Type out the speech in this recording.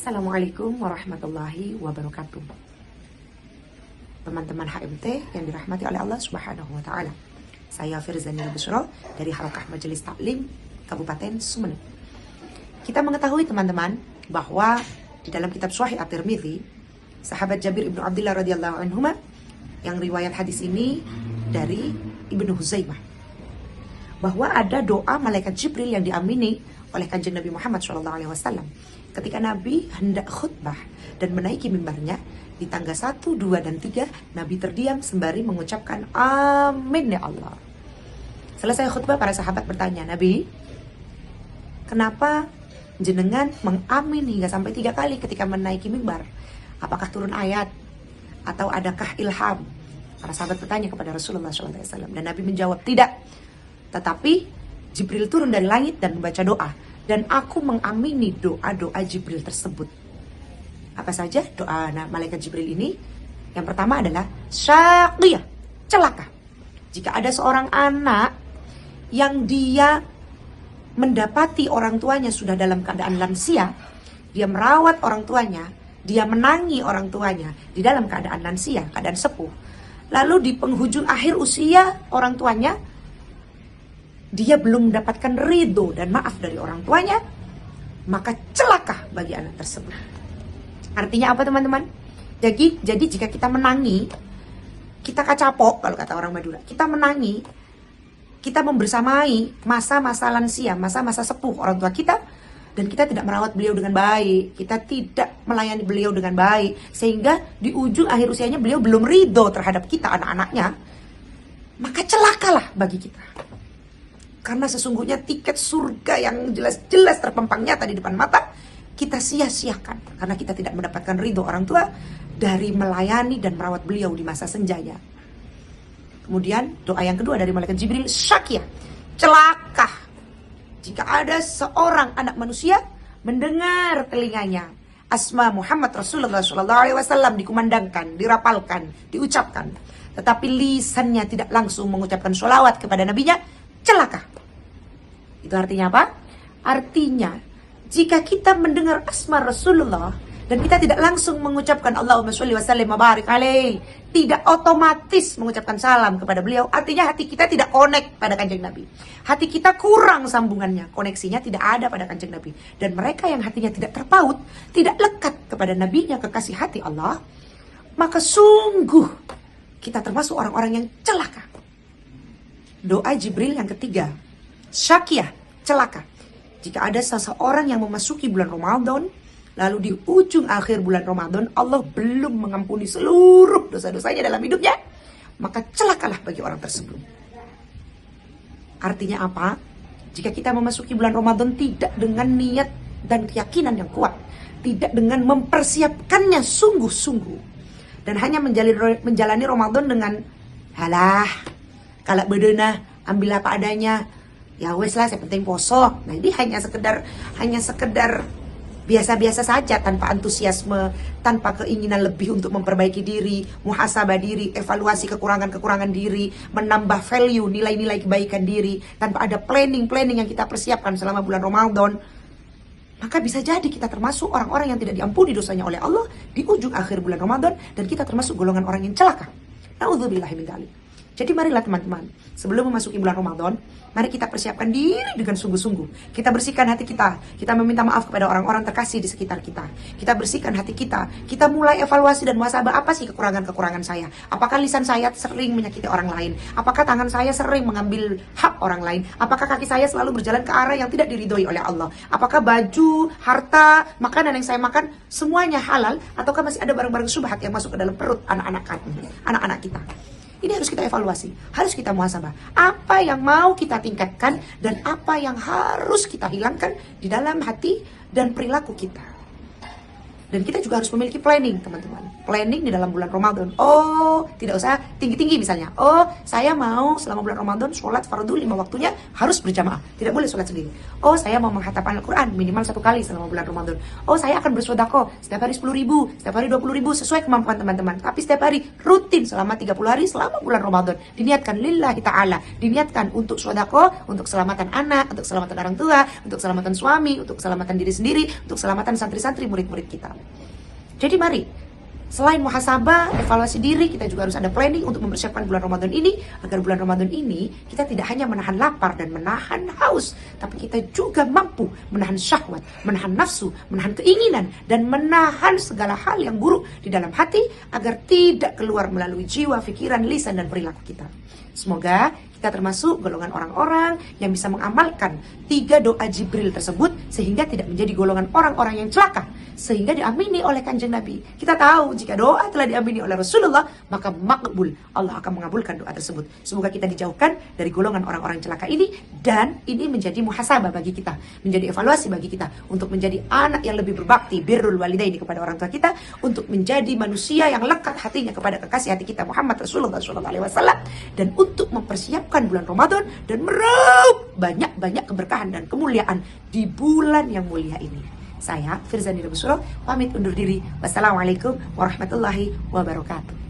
Assalamualaikum warahmatullahi wabarakatuh. Teman-teman HMT yang dirahmati oleh Allah Subhanahu wa taala. Saya Firzanil Bushra dari Halaqah Majelis Taklim Kabupaten Sumeneb. Kita mengetahui teman-teman bahwa di dalam kitab Sahih At-Tirmidzi, sahabat Jabir ibnu Abdullah radhiyallahu anhuma yang riwayat hadis ini dari Ibnu Huzaimah, bahwa ada doa malaikat Jibril yang diamini oleh kanjeng Nabi Muhammad SAW ketika Nabi hendak khutbah dan menaiki mimbarnya. Di tangga 1, 2, dan 3 Nabi terdiam sembari mengucapkan amin ya Allah. Selesai khutbah, para sahabat bertanya, Nabi, kenapa jenengan mengamin hingga sampai 3 kali ketika menaiki mimbar? Apakah turun ayat atau adakah ilham? Para sahabat bertanya kepada Rasulullah SAW dan Nabi menjawab, tidak, tetapi Jibril turun dari langit dan membaca doa, dan aku mengamini doa-doa Jibril tersebut. Apa saja doa malaikat Jibril ini? Yang pertama adalah syaqiyah, celaka. Jika ada seorang anak yang dia mendapati orang tuanya sudah dalam keadaan lansia, dia merawat orang tuanya, dia menangi orang tuanya di dalam keadaan lansia, keadaan sepuh, lalu di penghujung akhir usia orang tuanya dia belum mendapatkan ridho dan maaf dari orang tuanya, maka celaka bagi anak tersebut. Artinya apa teman-teman? Jadi jika kita menangi, kita kacapok kalau kata orang Madura, kita menangi, kita membersamai masa-masa lansia, masa-masa sepuh orang tua kita, dan kita tidak merawat beliau dengan baik, kita tidak melayani beliau dengan baik, sehingga di ujung akhir usianya beliau belum ridho terhadap kita, anak-anaknya, maka celakalah bagi kita. Karena sesungguhnya tiket surga yang jelas-jelas terpampang nyata di depan mata, kita sia-siakan karena kita tidak mendapatkan ridho orang tua dari melayani dan merawat beliau di masa senjanya. Kemudian doa yang kedua dari malaikat Jibril, syaqiyah, celaka jika ada seorang anak manusia mendengar telinganya asma Muhammad Rasulullah SAW dikumandangkan, dirapalkan, diucapkan, tetapi lisannya tidak langsung mengucapkan sholawat kepada nabinya, celaka. Itu artinya apa? Artinya jika kita mendengar asma Rasulullah dan kita tidak langsung mengucapkan Allahumma sholli wa sallim wa barik alaih, tidak otomatis mengucapkan salam kepada beliau, artinya hati kita tidak connect pada kanjeng Nabi. Hati kita kurang sambungannya, koneksinya tidak ada pada kanjeng Nabi. Dan mereka yang hatinya tidak terpaut, tidak lekat kepada nabinya, kekasih hati Allah, maka sungguh kita termasuk orang-orang yang celaka. Doa Jibril yang ketiga, syaqiyah, celaka. Jika ada seseorang yang memasuki bulan Ramadan, lalu di ujung akhir bulan Ramadan Allah belum mengampuni seluruh dosa-dosanya dalam hidupnya, maka celakalah bagi orang tersebut. Artinya apa? Jika kita memasuki bulan Ramadan tidak dengan niat dan keyakinan yang kuat, tidak dengan mempersiapkannya sungguh-sungguh, dan hanya menjalani Ramadan dengan halah, kalau bedena ambil apa adanya, ya wes lah, yang penting poso. Nah ini hanya sekedar biasa-biasa saja, tanpa antusiasme, tanpa keinginan lebih untuk memperbaiki diri, muhasabah diri, evaluasi kekurangan-kekurangan diri, menambah value, nilai-nilai kebaikan diri, tanpa ada planning yang kita persiapkan selama bulan Ramadan. Maka bisa jadi kita termasuk orang-orang yang tidak diampuni dosanya oleh Allah di ujung akhir bulan Ramadan, dan kita termasuk golongan orang yang celaka. Na'udzubillahi min dzalik. Jadi marilah teman-teman, sebelum memasuki bulan Ramadan, mari kita persiapkan diri dengan sungguh-sungguh. Kita bersihkan hati kita meminta maaf kepada orang-orang terkasih di sekitar kita. Kita bersihkan hati kita mulai evaluasi dan muhasabah, apa sih kekurangan-kekurangan saya? Apakah lisan saya sering menyakiti orang lain? Apakah tangan saya sering mengambil hak orang lain? Apakah kaki saya selalu berjalan ke arah yang tidak diridhoi oleh Allah? Apakah baju, harta, makanan yang saya makan semuanya halal? Ataukah masih ada barang-barang syubhat yang masuk ke dalam perut anak-anak kita? Ini harus kita evaluasi, harus kita muhasabah. Apa yang mau kita tingkatkan dan apa yang harus kita hilangkan di dalam hati dan perilaku kita. Dan kita juga harus memiliki planning, teman-teman. Planning di dalam bulan Ramadan. Oh, tidak usah tinggi-tinggi misalnya. Oh, saya mau selama bulan Ramadan sholat fardu 5 waktunya harus berjamaah. Tidak boleh sholat sendiri. Oh, saya mau menghatamkan Al-Quran minimal 1 kali selama bulan Ramadan. Oh, saya akan bersedekah setiap hari 10.000, setiap hari 20.000 sesuai kemampuan teman-teman. Tapi setiap hari rutin selama 30 hari selama bulan Ramadan. Diniatkan lillahi ta'ala. Diniatkan untuk sedekah, untuk keselamatan anak, untuk keselamatan orang tua, untuk keselamatan suami, untuk keselamatan diri sendiri, untuk keselamatan santri-santri murid-murid kita. Jadi mari, selain muhasabah, evaluasi diri, kita juga harus ada planning untuk mempersiapkan bulan Ramadan ini, agar bulan Ramadan ini kita tidak hanya menahan lapar dan menahan haus, tapi kita juga mampu menahan syahwat, menahan nafsu, menahan keinginan, dan menahan segala hal yang buruk di dalam hati agar tidak keluar melalui jiwa, pikiran, lisan, dan perilaku kita. Semoga kita termasuk golongan orang-orang yang bisa mengamalkan 3 doa Jibril tersebut sehingga tidak menjadi golongan orang-orang yang celaka, sehingga diamini oleh Kanjeng Nabi. Kita tahu jika doa telah diamini oleh Rasulullah, maka makbul, Allah akan mengabulkan doa tersebut. Semoga kita dijauhkan dari golongan orang-orang celaka ini, dan ini menjadi muhasabah bagi kita, menjadi evaluasi bagi kita untuk menjadi anak yang lebih berbakti, birrul walidaini kepada orang tua kita, untuk menjadi manusia yang lekat hatinya kepada kekasih hati kita Muhammad Rasulullah SAW, dan untuk mempersiapkan bulan Ramadan dan meraup banyak-banyak keberkahan dan kemuliaan di bulan yang mulia ini. Saya Firzani Rabusuro pamit undur diri. Wassalamualaikum warahmatullahi wabarakatuh.